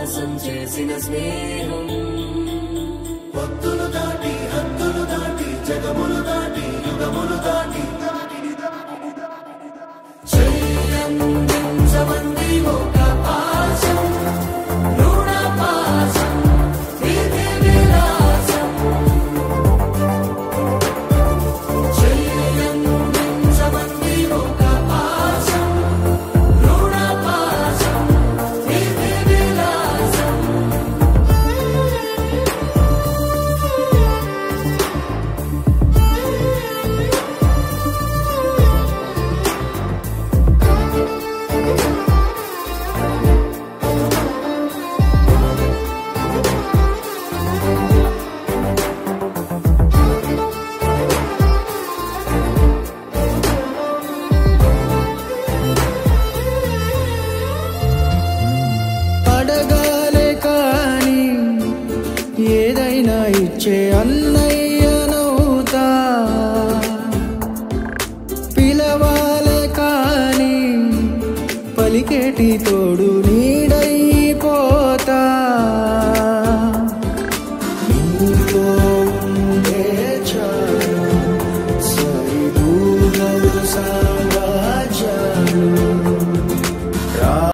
మోసం చేసిన స్నేహం భక్తులు దాటి హద్దులు దాటి జగములు దాటి యుగములు దాటి చెయ్యందించమంది ఒక పాశం రుణ పాశం విధి విలాసం చెయ్యందించమంది ఒక పాశం రుణ పాశం విధి విలాసం అడగాలే కాని ఏదైనా ఇచ్చే అన్నయ్యనవుతా పిలవాలే కాని పలికేటి తోడు నీడై